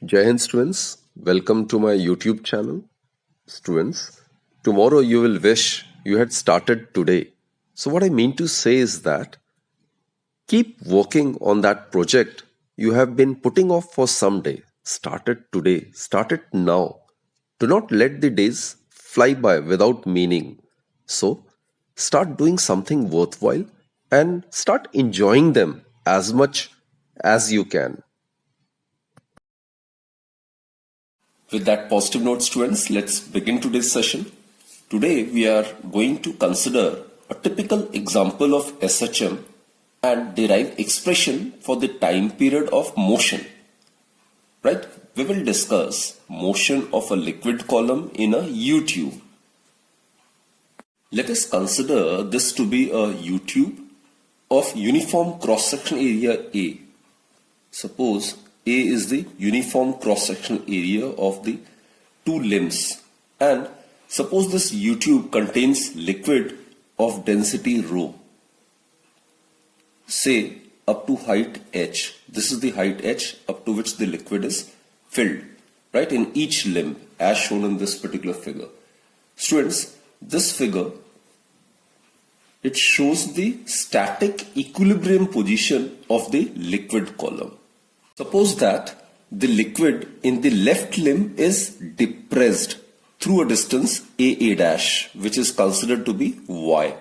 Jai Hind students, welcome to my YouTube channel. Students, tomorrow you will wish you had started today. So, what I mean to say is that keep working on that project you have been putting off for some day. Start it today, start it now. Do not let the days fly by without meaning. So, start doing something worthwhile and start enjoying them as much as you can. With that positive note, students, let's begin today's session. Today, we are going to consider a typical example of SHM and derive expression for the time period of motion. Right? We will discuss motion of a liquid column in a U-tube. Let us consider this to be a U-tube of uniform cross-section area A. Suppose A is the uniform cross-sectional area of the two limbs, and suppose this U-tube contains liquid of density rho, say up to height h. This is the height h up to which the liquid is filled, right, in each limb as shown in this particular figure. Students, this figure, it shows the static equilibrium position of the liquid column. Suppose that the liquid in the left limb is depressed through a distance AA dash, which is considered to be y.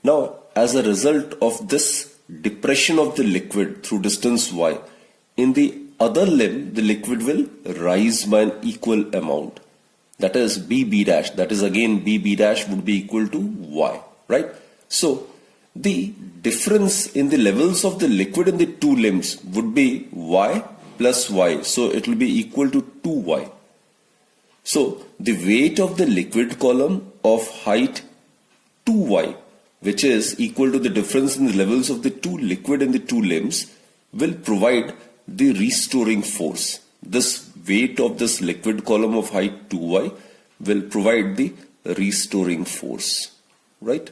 Now, as a result of this depression of the liquid through distance y, in the other limb, the liquid will rise by an equal amount. That is BB dash, that is again BB dash would be equal to y, right? So, the difference in the levels of the liquid in the two limbs would be y plus y. So, it will be equal to 2y. So, the weight of the liquid column of height 2y, which is equal to the difference in the levels of the two liquid in the two limbs, will provide the restoring force. This weight of this liquid column of height 2y will provide the restoring force, right?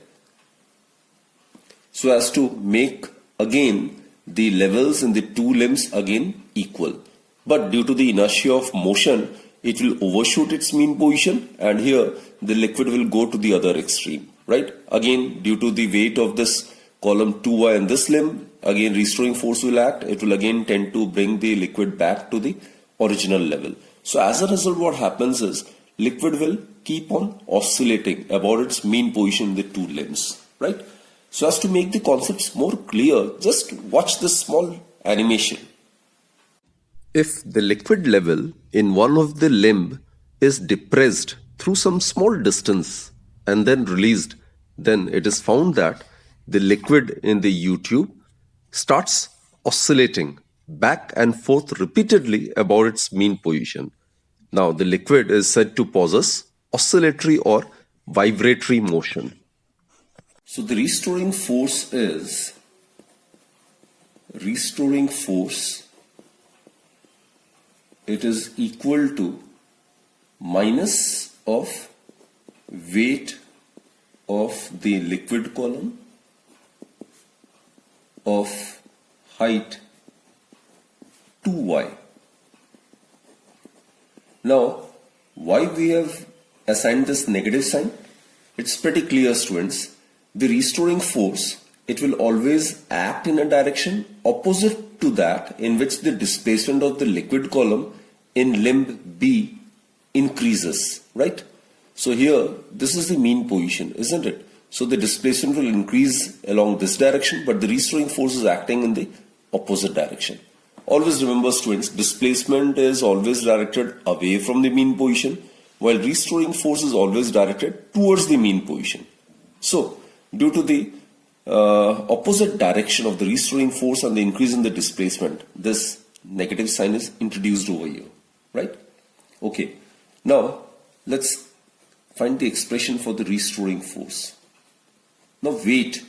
So as to make again the levels in the two limbs again equal. But due to the inertia of motion, it will overshoot its mean position, and here the liquid will go to the other extreme, right? Again, due to the weight of this column 2y in this limb, again restoring force will act. It will again tend to bring the liquid back to the original level. So as a result, what happens is liquid will keep on oscillating about its mean position in the two limbs, right? So as to make the concepts more clear, just watch this small animation. If the liquid level in one of the limb is depressed through some small distance and then released, then it is found that the liquid in the U-tube starts oscillating back and forth repeatedly about its mean position. Now, the liquid is said to possess oscillatory or vibratory motion. So the restoring force is it is equal to minus of weight of the liquid column of height 2y. Now, why we have assigned this negative sign? It's pretty clear, students. The restoring force, it will always act in a direction opposite to that in which the displacement of the liquid column in limb B increases, right? So here, this is the mean position, isn't it? So the displacement will increase along this direction, but the restoring force is acting in the opposite direction. Always remember, students, displacement is always directed away from the mean position, while restoring force is always directed towards the mean position. So, due to the opposite direction of the restoring force and the increase in the displacement, this negative sign is introduced over here, right? Okay, now let's find the expression for the restoring force. Now weight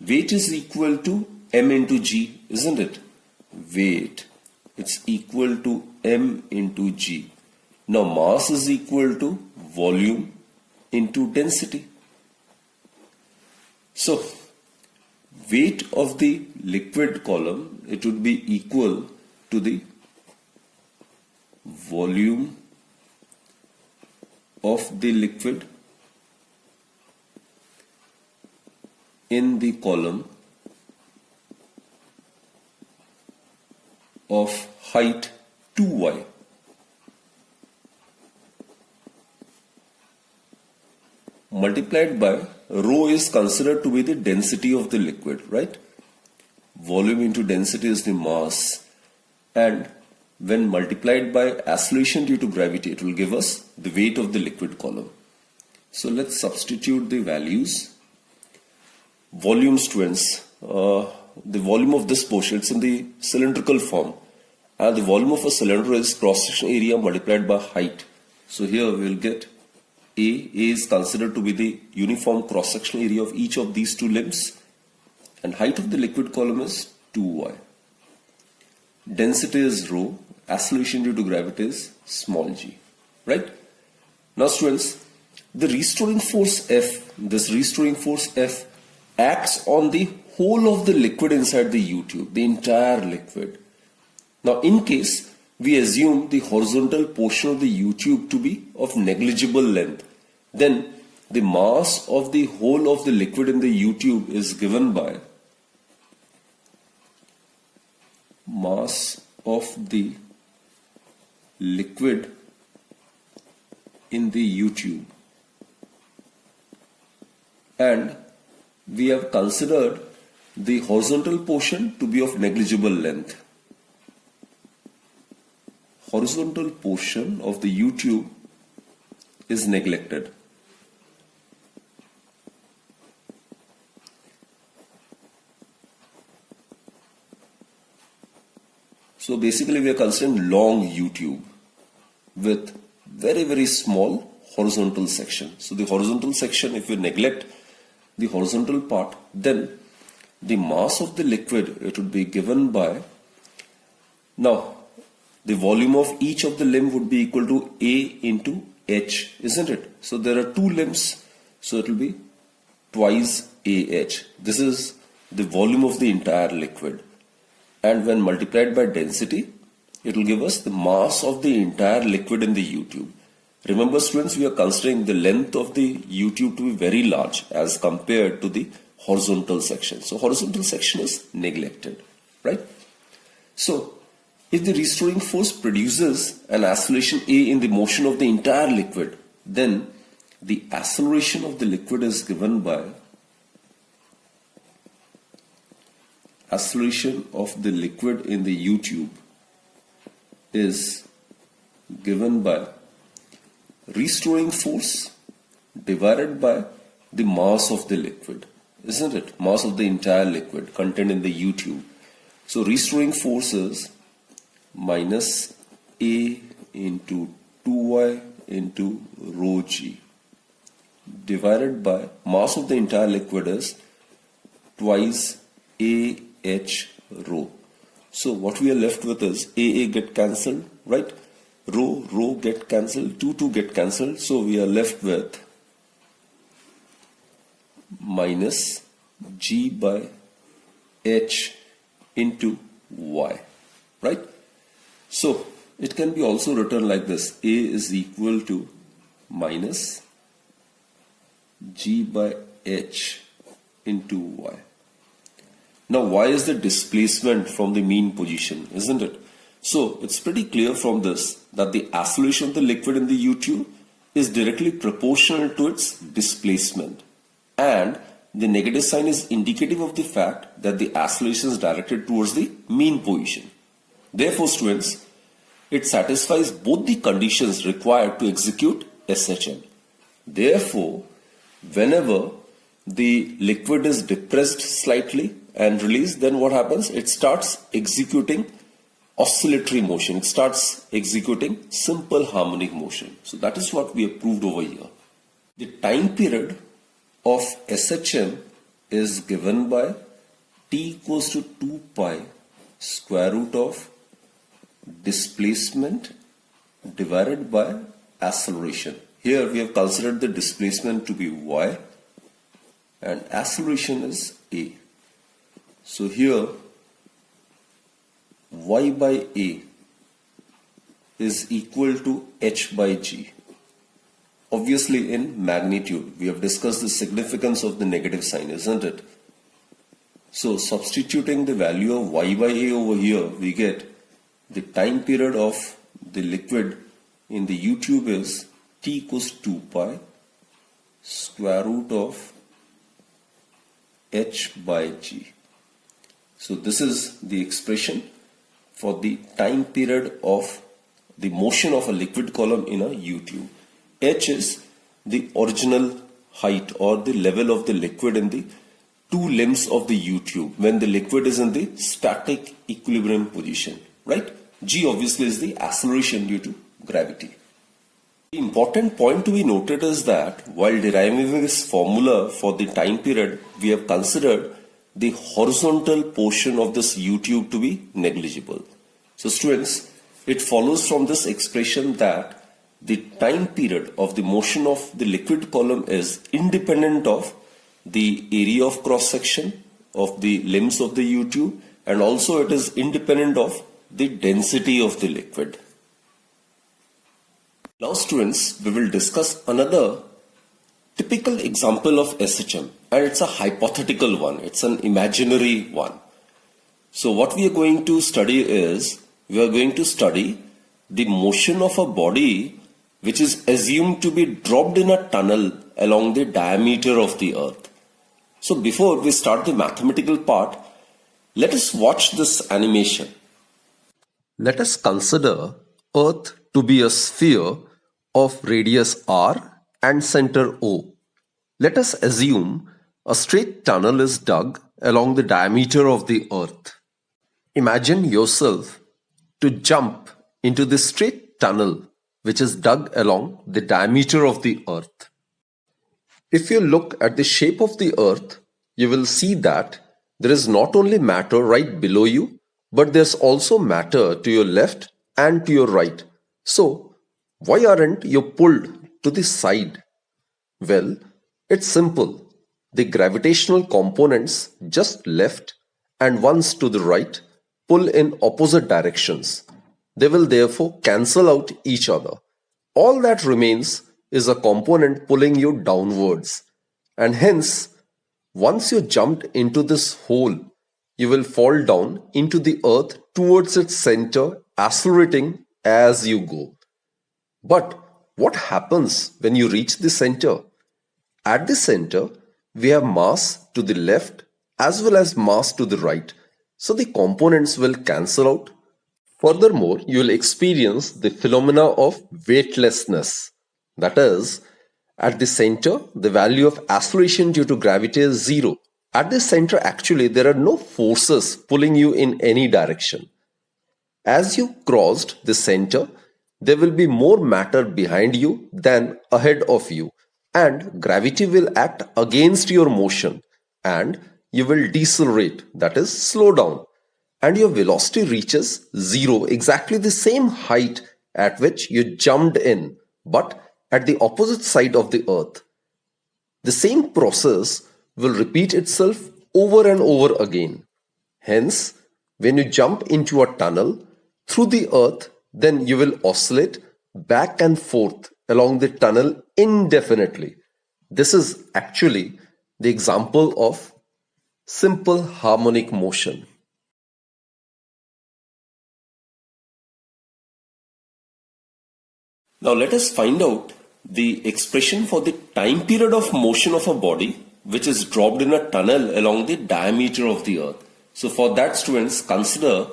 is equal to m into g, isn't it? Weight, it's equal to m into g. Now mass is equal to volume into density. So, weight of the liquid column, it would be equal to the volume of the liquid in the column of height 2y. Multiplied by rho is considered to be the density of the liquid, right? Volume into density is the mass, and when multiplied by acceleration due to gravity, it will give us the weight of the liquid column. So let's substitute the values. Volume, students, the volume of this portion, it's in the cylindrical form, and the volume of a cylinder is cross-section area multiplied by height. So here we will get A is considered to be the uniform cross-section area of each of these two limbs, and height of the liquid column is 2y. Density is rho, acceleration due to gravity is small g, right? Now students, the restoring force F, this restoring force F acts on the whole of the liquid inside the U-tube, the entire liquid. Now in case we assume the horizontal portion of the U-tube to be of negligible length, then the mass of the whole of the liquid in the U-tube is given by mass of the liquid in the U-tube, and we have considered the horizontal portion to be of negligible length. Horizontal portion of the U-tube is neglected. So basically we are considering long U-tube with very small horizontal section. So the horizontal section, if we neglect the horizontal part, then the mass of the liquid, it would be given by, now the volume of each of the limb would be equal to A into H, isn't it? So there are two limbs, so it will be twice AH. This is the volume of the entire liquid, and when multiplied by density, it will give us the mass of the entire liquid in the U-tube. Remember students, we are considering the length of the U-tube to be very large as compared to the horizontal section. So horizontal section is neglected, right? So if the restoring force produces an acceleration A in the motion of the entire liquid, then the acceleration of the liquid is given by acceleration of the liquid in the U-tube is given by restoring force divided by the mass of the liquid, isn't it? Mass of the entire liquid contained in the U-tube. So restoring force is minus A into 2y into rho g divided by mass of the entire liquid is twice AH rho. So what we are left with is AA get cancelled, right? Rho get cancelled, 2 get cancelled. So we are left with minus G by H into Y, right? So it can be also written like this: A is equal to minus G by H into Y. Now Y is the displacement from the mean position, isn't it? So it's pretty clear from this that the acceleration of the liquid in the U-tube is directly proportional to its displacement, and the negative sign is indicative of the fact that the acceleration is directed towards the mean position. Therefore, students, it satisfies both the conditions required to execute SHM. Therefore, whenever the liquid is depressed slightly and released, then what happens? It starts executing oscillatory motion. It starts executing simple harmonic motion. So that is what we have proved over here. The time period of SHM is given by T equals to 2 pi square root of displacement divided by acceleration. Here we have considered the displacement to be y and acceleration is a. So here y by a is equal to h by g. Obviously in magnitude. We have discussed the significance of the negative sign, isn't it? So substituting the value of y by a over here, we get the time period of the liquid in the U-tube is t equals 2 pi square root of h by g. So this is the expression for the time period of the motion of a liquid column in a U-tube. H is the original height or the level of the liquid in the two limbs of the U-tube when the liquid is in the static equilibrium position, right? G obviously is the acceleration due to gravity. The important point to be noted is that while deriving this formula for the time period, we have considered the horizontal portion of this U-tube to be negligible. So students, it follows from this expression that the time period of the motion of the liquid column is independent of the area of cross section of the limbs of the U-tube, and also it is independent of the density of the liquid. Now students, we will discuss another typical example of SHM, and it's a hypothetical one, it's an imaginary one. So what we are going to study is, we are going to study the motion of a body which is assumed to be dropped in a tunnel along the diameter of the earth. So before we start the mathematical part, let us watch this animation. Let us consider Earth to be a sphere of radius r and center O. Let us assume a straight tunnel is dug along the diameter of the Earth. Imagine yourself to jump into this straight tunnel which is dug along the diameter of the Earth. If you look at the shape of the Earth, you will see that there is not only matter right below you, but there's also matter to your left and to your right. So, why aren't you pulled to the side? Well, it's simple. The gravitational components just left and ones to the right pull in opposite directions. They will therefore cancel out each other. All that remains is a component pulling you downwards. And hence, once you jumped into this hole, you will fall down into the earth towards its center, accelerating as you go. But what happens when you reach the center? At the center, we have mass to the left as well as mass to the right. So the components will cancel out. Furthermore, you will experience the phenomena of weightlessness. That is, at the center, the value of acceleration due to gravity is 0. At the center, actually, there are no forces pulling you in any direction. As you crossed the center, there will be more matter behind you than ahead of you, and gravity will act against your motion, and you will decelerate, that is, slow down. And your velocity reaches 0, exactly the same height at which you jumped in, but at the opposite side of the earth. The same process will repeat itself over and over again. Hence, when you jump into a tunnel through the earth, then you will oscillate back and forth along the tunnel indefinitely. This is actually the example of simple harmonic motion. Now let us find out the expression for the time period of motion of a body which is dropped in a tunnel along the diameter of the earth. So for that, students, consider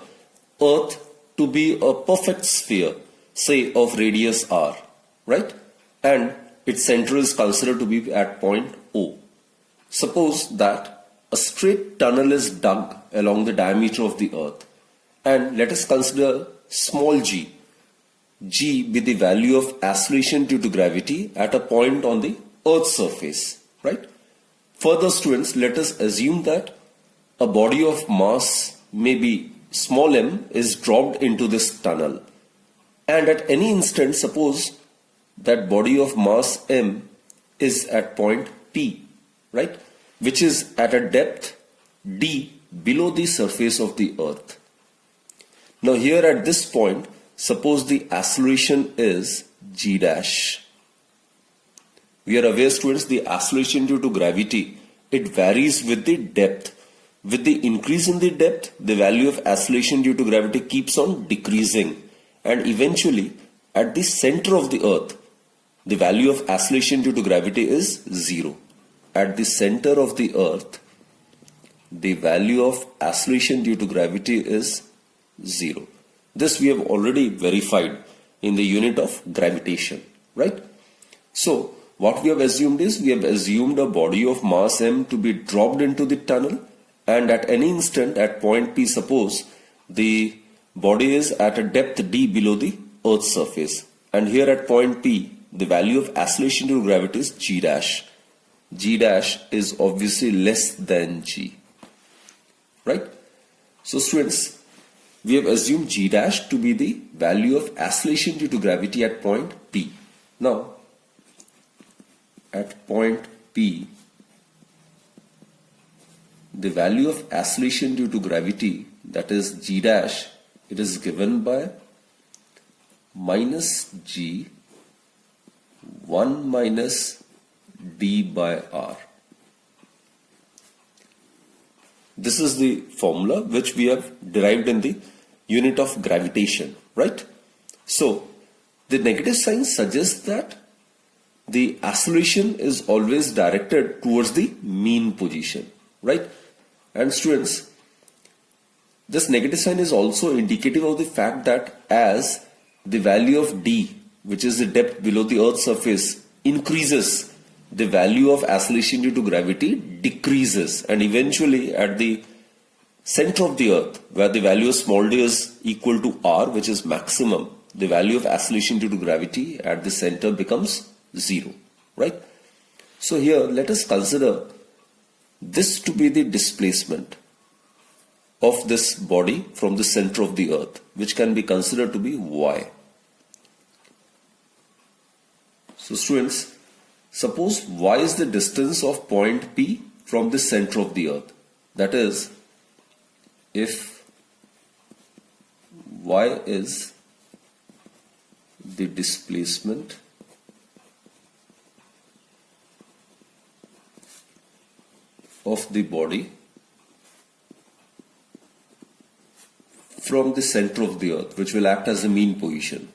earth to be a perfect sphere, say of radius r, right? And its center is considered to be at point O. Suppose that a straight tunnel is dug along the diameter of the earth, and let us consider small g. G be the value of acceleration due to gravity at a point on the earth's surface, right? Further, students, let us assume that a body of mass, maybe small m, is dropped into this tunnel, and at any instant, suppose that body of mass m is at point P, right, which is at a depth d below the surface of the earth. Now here at this point, suppose the acceleration is g dash. We are aware, students, the acceleration due to gravity, it varies with the depth. With the increase in the depth, the value of acceleration due to gravity keeps on decreasing, and eventually at the center of the earth, the value of acceleration due to gravity is 0. At the center of the earth, the value of acceleration due to gravity is 0. This we have already verified in the unit of gravitation, right? So what we have assumed is, we have assumed a body of mass m to be dropped into the tunnel, and at any instant at point P, suppose the body is at a depth d below the Earth's surface, and here at point P the value of acceleration due to gravity is g dash. G dash is obviously less than g, right? So students, we have assumed g dash to be the value of acceleration due to gravity at point P. Now at point P, the value of acceleration due to gravity, that is g dash, it is given by minus g 1 minus d by r. This is the formula which we have derived in the unit of gravitation, right? So the negative sign suggests that the acceleration is always directed towards the mean position, right? And students, this negative sign is also indicative of the fact that as the value of d, which is the depth below the Earth's surface, increases, the value of acceleration due to gravity decreases, and eventually at the center of the Earth, where the value of small d is equal to r, which is maximum, the value of acceleration due to gravity at the center becomes 0, right? So here let us consider this to be the displacement of this body from the center of the Earth, which can be considered to be y. So students, suppose y is the distance of point P from the center of the Earth. That is, if y is the displacement of the body from the center of the Earth, which will act as a mean position.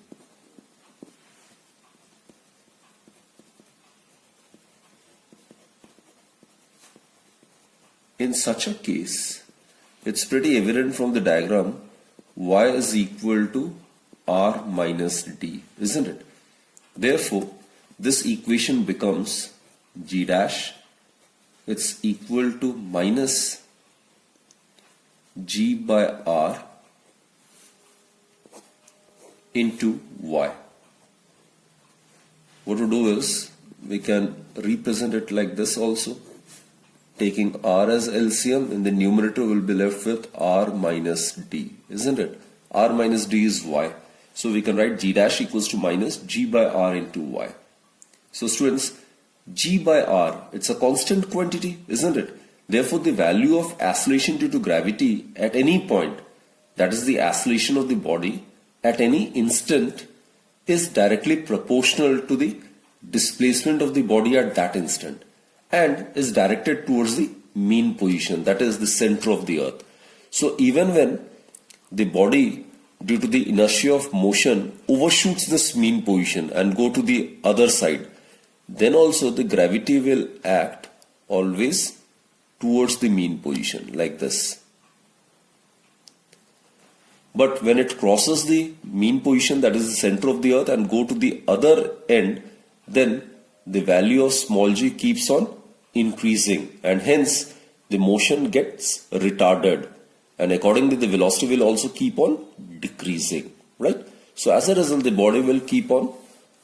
In such a case, it's pretty evident from the diagram, y is equal to r minus d, isn't it? Therefore, this equation becomes g dash, it's equal to minus g by r into y. What to do is, we can represent it like this also. Taking r as LCM, in the numerator will be left with r minus d, isn't it? R minus d is y. So we can write g dash equals to minus g by r into y. So students, g by r, it's a constant quantity, isn't it? Therefore, the value of acceleration due to gravity at any point, that is the acceleration of the body at any instant, is directly proportional to the displacement of the body at that instant, and is directed towards the mean position, that is the center of the Earth. So even when the body, due to the inertia of motion, overshoots this mean position and go to the other side, then also the gravity will act always towards the mean position, like this. But when it crosses the mean position, that is the center of the Earth, and go to the other end, then the value of small g keeps on increasing, and hence the motion gets retarded, and accordingly the velocity will also keep on decreasing, right? So as a result, the body will keep on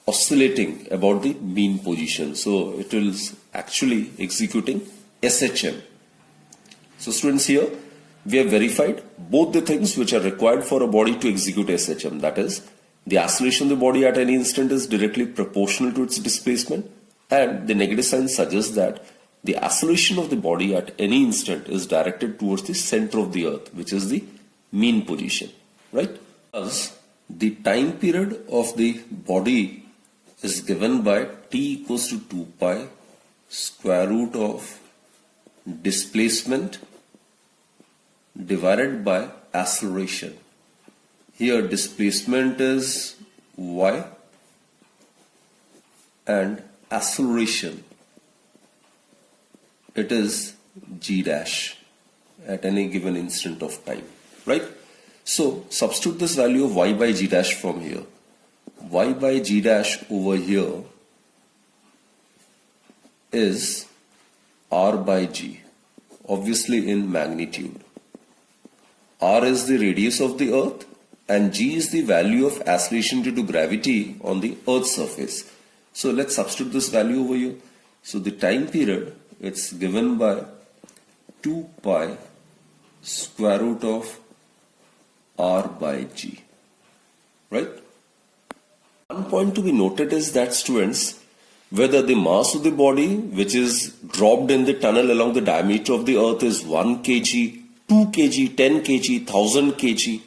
oscillating about the mean position. So it will actually executing SHM. So students, here we have verified both the things which are required for a body to execute SHM. That is, the acceleration of the body at any instant is directly proportional to its displacement, and the negative sign suggests that the acceleration of the body at any instant is directed towards the center of the Earth, which is the mean position, right? Thus, the time period of the body is given by t equals to 2 pi square root of displacement divided by acceleration. Here displacement is y and acceleration, it is g dash at any given instant of time, right? So substitute this value of y by g dash from here. Y by g dash over here is r by g, obviously in magnitude. R is the radius of the earth and g is the value of acceleration due to gravity on the earth's surface. So let's substitute this value over here. So the time period, it's given by 2 pi square root of r by g, right? One point to be noted is that, students, whether the mass of the body which is dropped in the tunnel along the diameter of the earth is 1 kg, 2 kg, 10 kg, 1000 kg,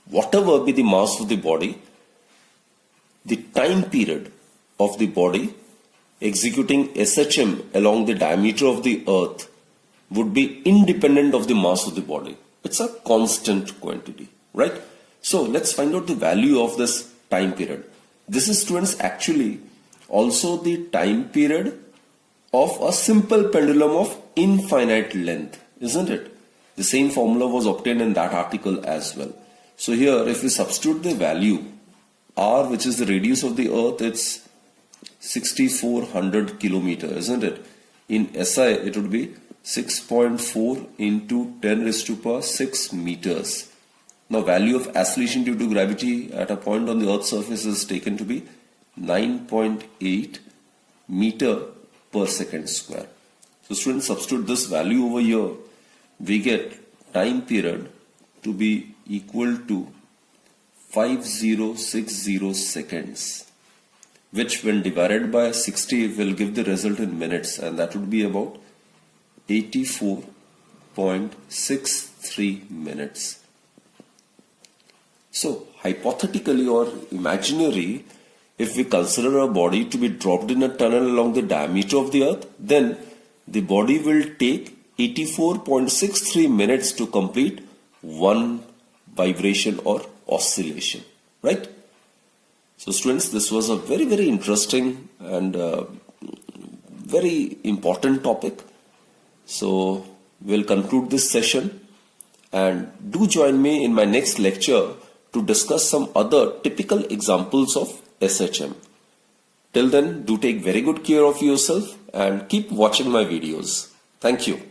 whatever be the mass of the body, the time period of the body executing SHM along the diameter of the earth would be independent of the mass of the body. It's a constant quantity, right? So let's find out the value of this time period. This is, students, actually also the time period of a simple pendulum of infinite length, isn't it? The same formula was obtained in that article as well. So here, if we substitute the value r, which is the radius of the earth, it's 6400 kilometer, isn't it? In SI, it would be 6.4 into 10 raised to power 6 meters. Now, value of acceleration due to gravity at a point on the earth's surface is taken to be 9.8 meter per second square. So, students, substitute this value over here. We get time period to be equal to 5060 seconds, which when divided by 60 will give the result in minutes, and that would be about 84.63 minutes. So hypothetically or imaginary, if we consider a body to be dropped in a tunnel along the diameter of the earth, then the body will take 84.63 minutes to complete one vibration or oscillation, right? So students, this was a very, very interesting and very important topic. So we'll conclude this session, and do join me in my next lecture to discuss some other typical examples of SHM. Till then, do take very good care of yourself and keep watching my videos. Thank you.